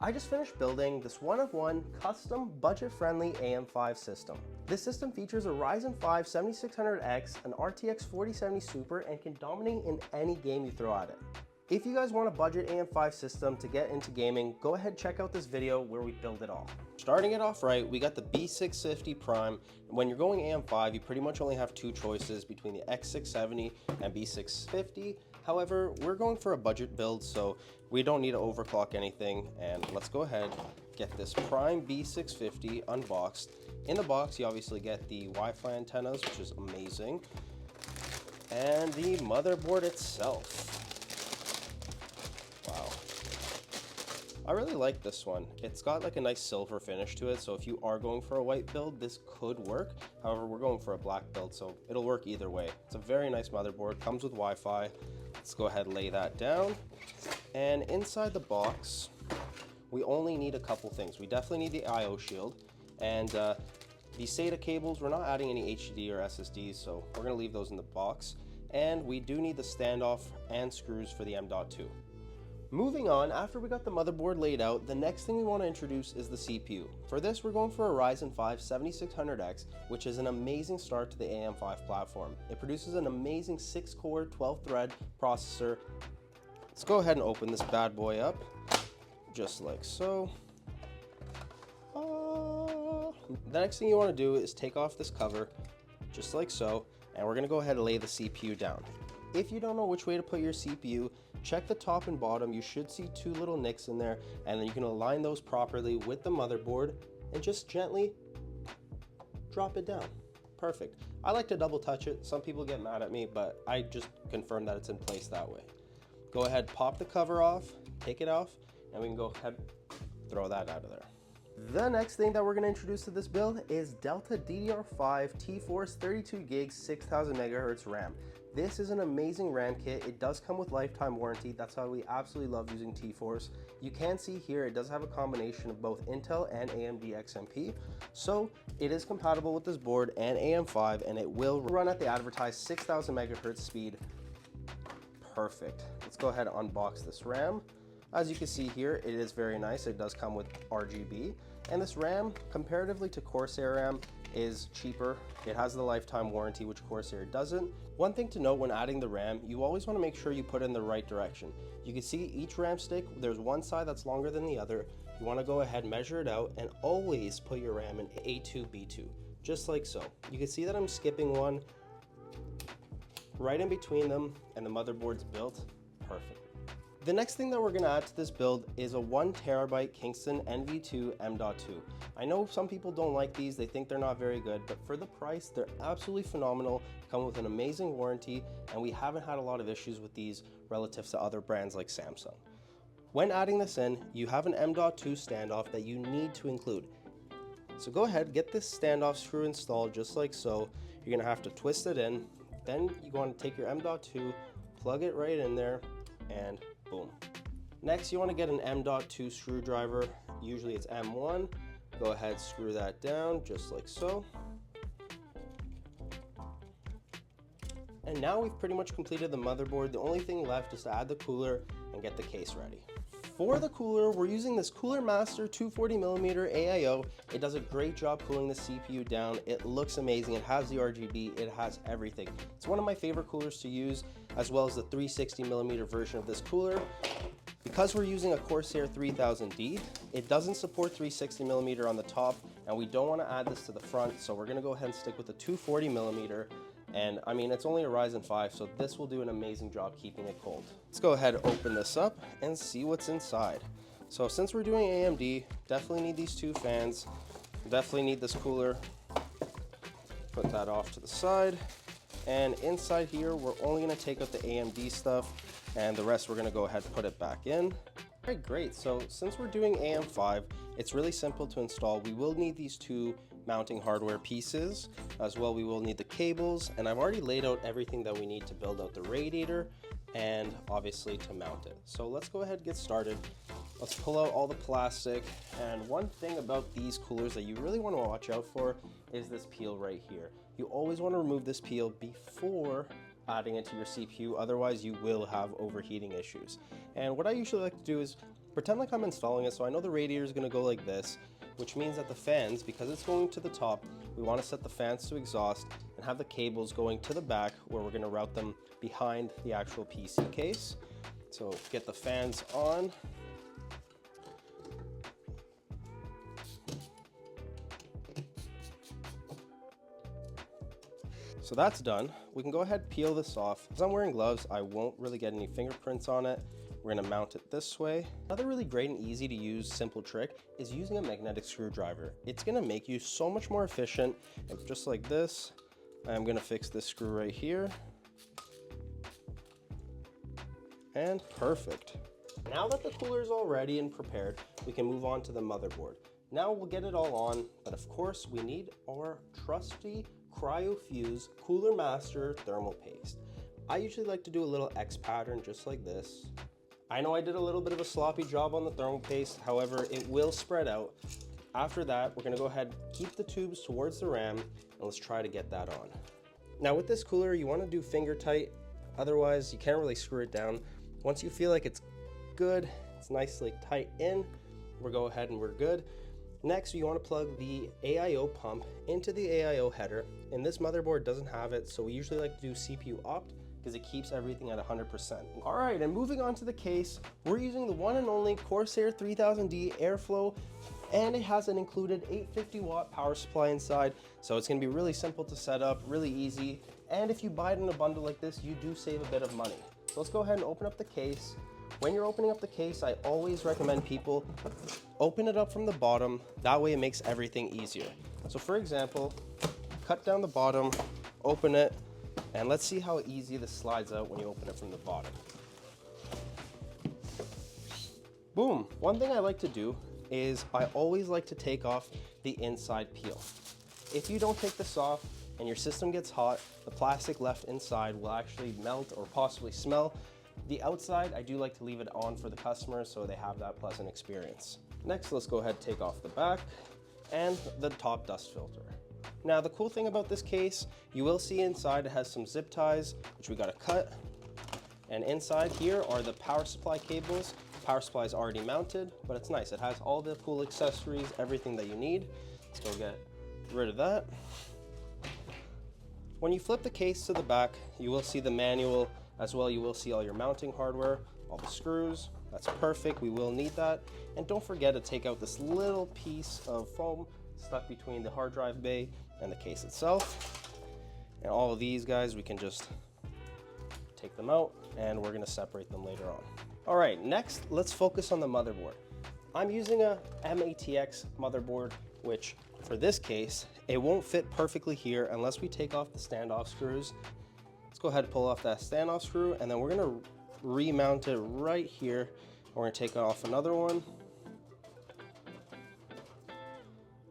I just finished building this one-of-one custom budget-friendly AM5 system. This system features a Ryzen 5 7600X, an RTX 4070 Super, and can dominate in any game you throw at it. If you guys want a budget AM5 system to get into gaming, go ahead and check out this video where we build it all. Starting it off right, we got the B650 Prime. When you're going AM5, you pretty much only have two choices between the X670 and B650. However, we're going for a budget build, so we don't need to overclock anything. And let's go ahead, get this Prime B650 unboxed. In the box, you obviously get the Wi-Fi antennas, which is amazing, and the motherboard itself. I really like this one. It's got like a nice silver finish to it, so if you are going for a white build, this could work. However, we're going for a black build, so it'll work either way. It's a very nice motherboard, comes with Wi-Fi. Let's go ahead and lay that down. And inside the box, we only need a couple things. We definitely need the I/O shield, and the SATA cables. We're not adding any HDD or SSDs, so we're gonna leave those in the box. And we do need the standoff and screws for the M.2. Moving on, after we got the motherboard laid out, the next thing we want to introduce is the CPU. For this, we're going for a Ryzen 5 7600X, which is an amazing start to the AM5 platform. It produces an amazing 6-core, 12-thread processor. Let's go ahead and open this bad boy up, just like so. The next thing you want to do is take off this cover, just like so, and we're going to go ahead and lay the CPU down. If you don't know which way to put your CPU, check the top and bottom. You should see two little nicks in there, and then you can align those properly with the motherboard and just gently drop it down. Perfect. I like to double touch it. Some people get mad at me, but I just confirm that it's in place that way. Go ahead, pop the cover off, take it off, and we can go ahead and throw that out of there. The next thing that we're going to introduce to this build is Delta DDR5 T-Force 32GB 6000 MHz RAM. This is an amazing RAM kit. It does come with lifetime warranty. That's why we absolutely love using T-Force. You can see here it does have a combination of both Intel and AMD XMP. So it is compatible with this board and AM5, and it will run at the advertised 6000 MHz speed. Perfect. Let's go ahead and unbox this RAM. As you can see here, it is very nice. It does come with RGB, and this RAM, comparatively to Corsair RAM, is cheaper. It has the lifetime warranty, which Corsair doesn't. One thing to note when adding the RAM, you always want to make sure you put it in the right direction. You can see each RAM stick, there's one side that's longer than the other. You want to go ahead, measure it out, and always put your RAM in A2, B2, just like so. You can see that I'm skipping one right in between them, and the motherboard's built perfect. The next thing that we're going to add to this build is a 1TB Kingston NV2 M.2. I know some people don't like these, they think they're not very good, but for the price, they're absolutely phenomenal, come with an amazing warranty, and we haven't had a lot of issues with these relative to other brands like Samsung. When adding this in, you have an M.2 standoff that you need to include. So go ahead, get this standoff screw installed just like so. You're going to have to twist it in, then you want to take your M.2, plug it right in there, and boom. Next, you want to get an M.2 screwdriver. Usually it's M1. Go ahead, screw that down just like so. And now we've pretty much completed the motherboard. The only thing left is to add the cooler and get the case ready. For the cooler, we're using this Cooler Master 240mm AIO. It does a great job cooling the CPU down. It looks amazing. It has the RGB. It has everything. It's one of my favorite coolers to use, as well as the 360mm version of this cooler. Because we're using a Corsair 3000D, it doesn't support 360mm on the top, and we don't want to add this to the front, so we're going to go ahead and stick with the 240mm. And I mean, it's only a Ryzen 5, so this will do an amazing job keeping it cold. Let's go ahead and open this up and see what's inside. So since we're doing AMD, definitely need these two fans, definitely need this cooler. Put that off to the side. And inside here, we're only gonna take out the AMD stuff, and the rest we're gonna go ahead and put it back in. All right, great. So since we're doing AM5, it's really simple to install. We will need these two mounting hardware pieces. As well, we will need the cables, and I've already laid out everything that we need to build out the radiator and obviously to mount it. So let's go ahead and get started. Let's pull out all the plastic, and one thing about these coolers that you really want to watch out for is this peel right here. You always want to remove this peel before adding it to your CPU, otherwise you will have overheating issues. And what I usually like to do is Pretend like I'm installing it, so I know the radiator is going to go like this, which means that the fans, because it's going to the top, we want to set the fans to exhaust and have the cables going to the back where we're going to route them behind the actual PC case. So get the fans on. So that's done. We can go ahead and peel this off. As I'm wearing gloves, I won't really get any fingerprints on it. We're gonna mount it this way. Another really great and easy to use simple trick is using a magnetic screwdriver. It's gonna make you so much more efficient. And just like this, I'm gonna fix this screw right here. And perfect. Now that the cooler is all ready and prepared, we can move on to the motherboard. Now we'll get it all on, but of course we need our trusty CryoFuse Cooler Master thermal paste. I usually like to do a little X pattern just like this. I know I did a little bit of a sloppy job on the thermal paste, however, it will spread out. After that, we're gonna go ahead, keep the tubes towards the RAM, and let's try to get that on. Now with this cooler, you wanna do finger tight, otherwise you can't really screw it down. Once you feel like it's good, it's nicely tight in, we'll go ahead and we're good. Next, you want to plug the AIO pump into the AIO header, and this motherboard doesn't have it, so we usually like to do CPU opt because it keeps everything at 100%. All right, and moving on to the case, we're using the one and only Corsair 3000D Airflow, and it has an included 850 watt power supply inside, so it's going to be really simple to set up, really easy, and if you buy it in a bundle like this, you do save a bit of money. So let's go ahead and open up the case. When you're opening up the case, I always recommend people open it up from the bottom. That way it makes everything easier. So for example, cut down the bottom, open it, and let's see how easy this slides out when you open it from the bottom. Boom. One thing I like to do is I always like to take off the inside peel. If you don't take this off and your system gets hot, the plastic left inside will actually melt or possibly smell. The outside, I do like to leave it on for the customer so they have that pleasant experience. Next, let's go ahead and take off the back and the top dust filter. Now, the cool thing about this case, you will see inside it has some zip ties, which we gotta cut. And inside here are the power supply cables. Power supply is already mounted, but it's nice. It has all the cool accessories, everything that you need. Let's go get rid of that. When you flip the case to the back, you will see the manual. As well, you will see all your mounting hardware, all the screws. That's perfect, we will need that. And don't forget to take out this little piece of foam stuck between the hard drive bay and the case itself. And all of these guys, we can just take them out and we're gonna separate them later on. All right, next, let's focus on the motherboard. I'm using a M.2 motherboard, which for this case, it won't fit perfectly here unless we take off the standoff screws. Let's go ahead and pull off that standoff screw, and then we're gonna remount it right here. We're gonna take off another one,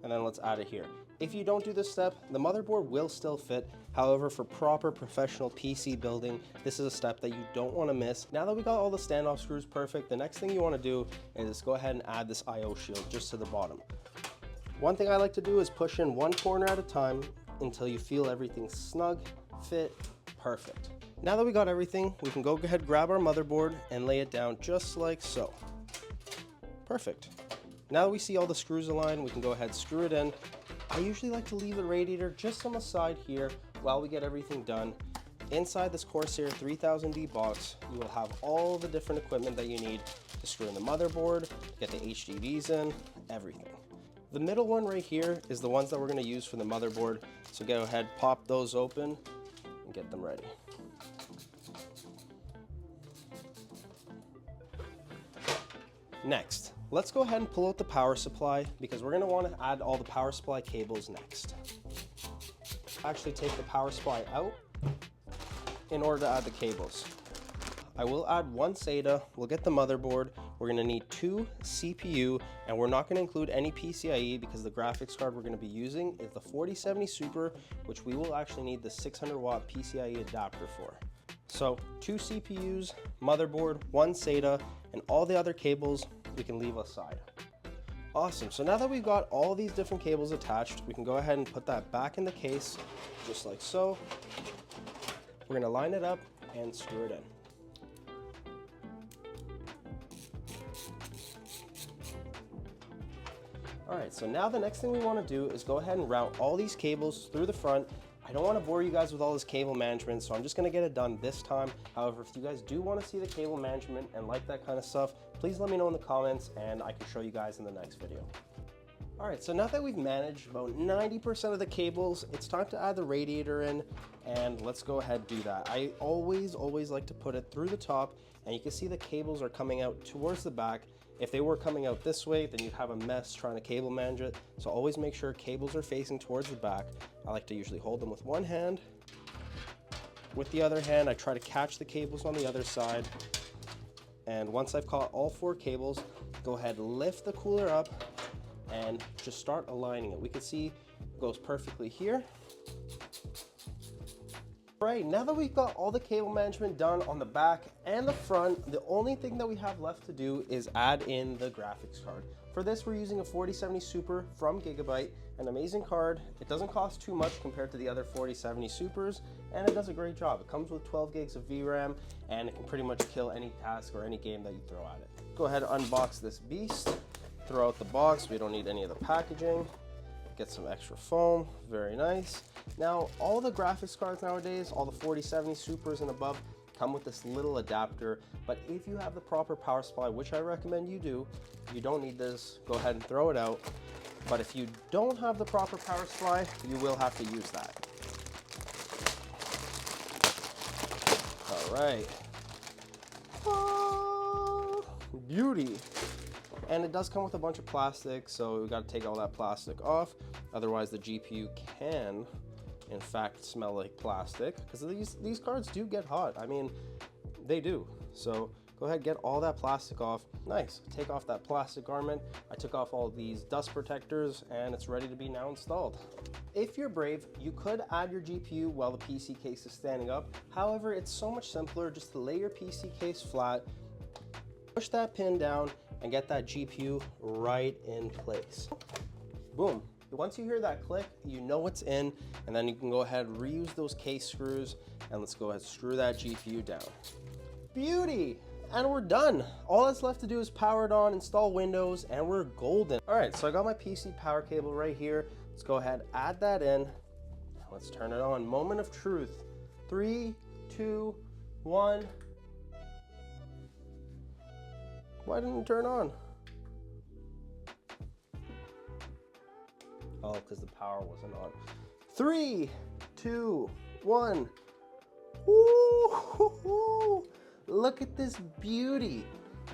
and then let's add it here. If you don't do this step, the motherboard will still fit. However, for proper professional PC building, this is a step that you don't wanna miss. Now that we got all the standoff screws perfect, the next thing you wanna do is go ahead and add this IO shield just to the bottom. One thing I like to do is push in one corner at a time until you feel everything snug, fit, perfect. Now that we got everything, we can go ahead and grab our motherboard and lay it down just like so. Perfect. Now that we see all the screws aligned, we can go ahead and screw it in. I usually like to leave the radiator just on the side here while we get everything done. Inside this Corsair 3000D box, you will have all the different equipment that you need to screw in the motherboard, get the HDDs in, everything. The middle one right here is the ones that we're gonna use for the motherboard. So go ahead, pop those open, and get them ready. Next, let's go ahead and pull out the power supply because we're gonna wanna add all the power supply cables next. Actually take the power supply out in order to add the cables. I will add one SATA, we'll get the motherboard, we're gonna need 2 CPU, and we're not gonna include any PCIe because the graphics card we're gonna be using is the 4070 Super, which we will actually need the 600 watt PCIe adapter for. So 2 CPUs, motherboard, 1 SATA, and all the other cables we can leave aside. Awesome, so now that we've got all these different cables attached, we can go ahead and put that back in the case, just like so. We're gonna line it up and screw it in. Alright, so now the next thing we want to do is go ahead and route all these cables through the front. I don't want to bore you guys with all this cable management, so I'm just going to get it done this time. However, if you guys do want to see the cable management and like that kind of stuff, please let me know in the comments and I can show you guys in the next video. Alright, so now that we've managed about 90% of the cables, it's time to add the radiator in, and let's go ahead and do that. I always like to put it through the top, and you can see the cables are coming out towards the back. If they were coming out this way, then you'd have a mess trying to cable manage it. So always make sure cables are facing towards the back. I like to usually hold them with one hand. With the other hand, I try to catch the cables on the other side. And once I've caught all 4 cables, go ahead and lift the cooler up and just start aligning it. We can see it goes perfectly here. Right, now that we've got all the cable management done on the back and the front, the only thing that we have left to do is add in the graphics card. For this, we're using a 4070 Super from Gigabyte, an amazing card. It doesn't cost too much compared to the other 4070 Supers, and it does a great job. It comes with 12 gigs of VRAM, and it can pretty much kill any task or any game that you throw at it. Go ahead and unbox this beast, throw out the box. We don't need any of the packaging. Get some extra foam, very nice. Now, all the graphics cards nowadays, all the 4070 Supers and above, come with this little adapter, but if you have the proper power supply, which I recommend you do, you don't need this, go ahead and throw it out. But if you don't have the proper power supply, you will have to use that. All right. Oh, beauty. And it does come with a bunch of plastic, so we've got to take all that plastic off. Otherwise, the GPU can, in fact, smell like plastic, because these cards do get hot. I mean, they do. So go ahead, get all that plastic off. Nice. Take off that plastic garment. I took off all these dust protectors, and it's ready to be now installed. If you're brave, you could add your GPU while the PC case is standing up. However, it's so much simpler just to lay your PC case flat, push that pin down, and get that GPU right in place. Boom. Once you hear that click, you know it's in, and then you can go ahead and reuse those case screws, and let's go ahead and screw that GPU down. Beauty! And we're done. All that's left to do is power it on, install Windows, and we're golden. All right, so I got my PC power cable right here. Let's go ahead, add that in. Let's turn it on. Moment of truth. 3, 2, 1. Why didn't it turn on? Oh, because the power wasn't on. 3, 2, 1. Ooh, look at this beauty.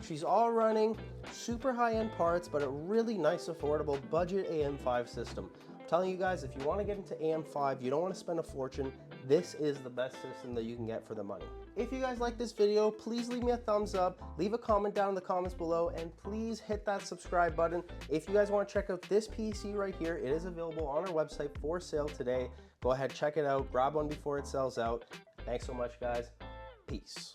She's all running super high-end parts, but a really nice, affordable budget AM5 system. I'm telling you guys, if you want to get into AM5, you don't want to spend a fortune, this is the best system that you can get for the money. If you guys like this video, please leave me a thumbs up, leave a comment down in the comments below, and please hit that subscribe button. If you guys want to check out this PC right here, it is available on our website for sale today. Go ahead, check it out, grab one before it sells out. Thanks so much, guys. Peace.